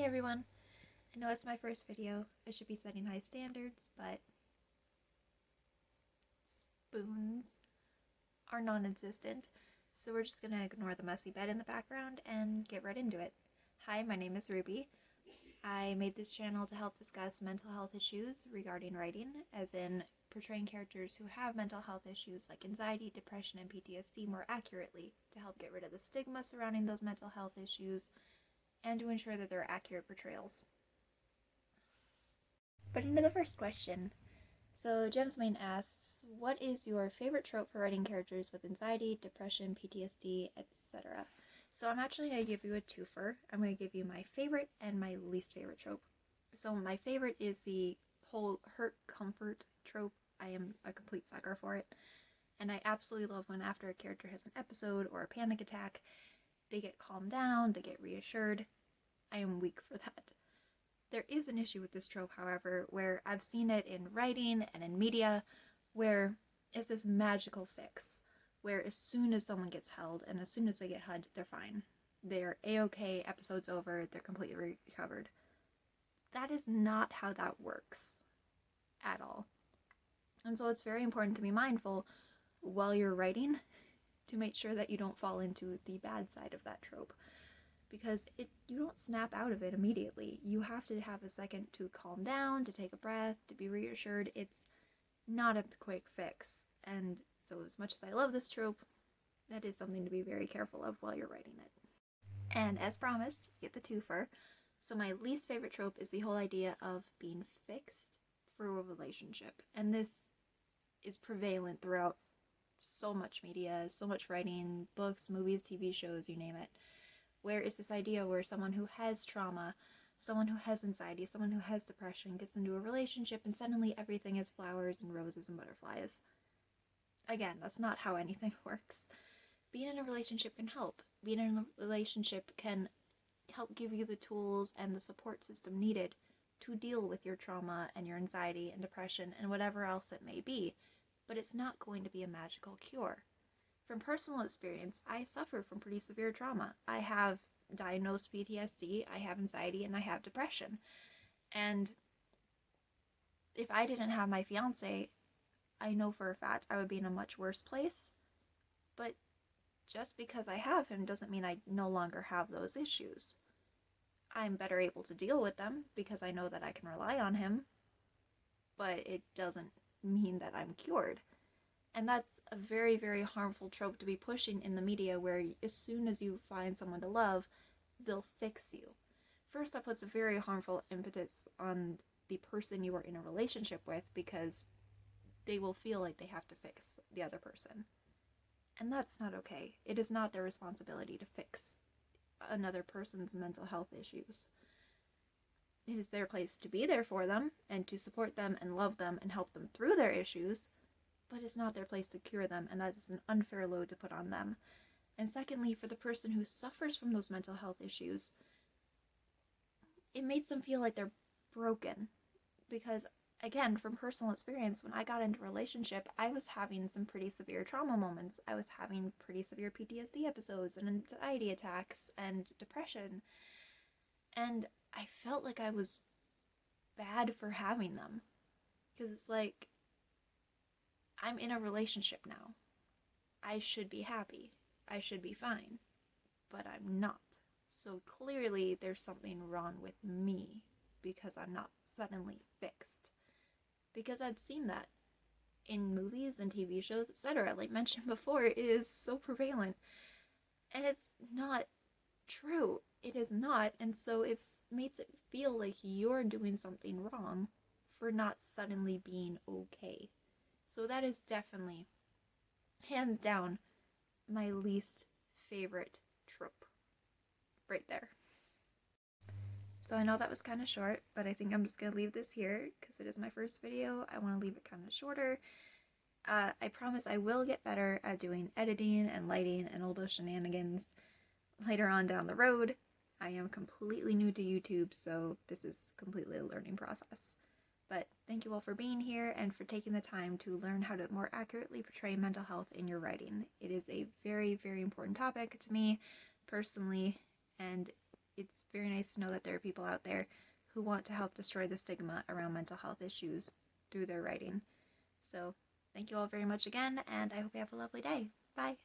everyone! I know it's my first video. I should be setting high standards, but spoons are non-existent, so we're just gonna ignore the messy bed in the background and get right into it. Hi, my name is Ruby. I made this channel to help discuss mental health issues regarding writing, as in portraying characters who have mental health issues like anxiety, depression, and PTSD more accurately to help get rid of the stigma surrounding those mental health issues and to ensure that they're accurate portrayals. But into the first question. So Gemsmain asks, what is your favorite trope for writing characters with anxiety, depression, PTSD, etc.? So I'm actually going to give you a twofer. I'm going to give you my favorite and my least favorite trope. So my favorite is the whole hurt comfort trope. I am a complete sucker for it. And I absolutely love when after a character has an episode or a panic attack, they get calmed down, they get reassured. I am weak for that. There is an issue with this trope, however, where I've seen it in writing and in media, where it's this magical fix, where as soon as someone gets held and as soon as they get hugged, they're fine. They're a-okay, episode's over, they're completely recovered. That is not how that works at all. And so it's very important to be mindful while you're writing to make sure that you don't fall into the bad side of that trope. Because you don't snap out of it immediately. You have to have a second to calm down, to take a breath, to be reassured. It's not a quick fix. And so as much as I love this trope, that is something to be very careful of while you're writing it. And as promised, get the twofer. So my least favorite trope is the whole idea of being fixed through a relationship. And this is prevalent throughout so much media, so much writing, books, movies, TV shows, you name it. Where is this idea where someone who has trauma, someone who has anxiety, someone who has depression gets into a relationship and suddenly everything is flowers and roses and butterflies. Again, that's not how anything works. Being in a relationship can help. Being in a relationship can help give you the tools and the support system needed to deal with your trauma and your anxiety and depression and whatever else it may be. But it's not going to be a magical cure. From personal experience, I suffer from pretty severe trauma. I have diagnosed PTSD, I have anxiety, and I have depression. And if I didn't have my fiance, I know for a fact I would be in a much worse place. But just because I have him doesn't mean I no longer have those issues. I'm better able to deal with them because I know that I can rely on him, but it doesn't mean that I'm cured. And that's a very, very harmful trope to be pushing in the media, where as soon as you find someone to love, they'll fix you. First, that puts a very harmful impetus on the person you are in a relationship with, because they will feel like they have to fix the other person. And that's not okay. It is not their responsibility to fix another person's mental health issues. It is their place to be there for them and to support them and love them and help them through their issues. But it's not their place to cure them, and that is an unfair load to put on them. And secondly, for the person who suffers from those mental health issues, it makes them feel like they're broken. Because, again, from personal experience, when I got into a relationship, I was having some pretty severe trauma moments. I was having pretty severe PTSD episodes and anxiety attacks and depression. And I felt like I was bad for having them. Because it's like, I'm in a relationship now. I should be happy. I should be fine. But I'm not. So clearly there's something wrong with me because I'm not suddenly fixed. Because I'd seen that in movies and TV shows, etc. Like mentioned before, it is so prevalent. And it's not true. It is not. And so it makes it feel like you're doing something wrong for not suddenly being okay. So that is definitely, hands down, my least favorite trope. Right there. So I know that was kind of short, but I think I'm just going to leave this here because it is my first video. I want to leave it kind of shorter. I promise I will get better at doing editing and lighting and all those shenanigans later on down the road. I am completely new to YouTube, so this is completely a learning process. But thank you all for being here and for taking the time to learn how to more accurately portray mental health in your writing. It is a very, very important topic to me personally, and it's very nice to know that there are people out there who want to help destroy the stigma around mental health issues through their writing. So thank you all very much again, and I hope you have a lovely day. Bye!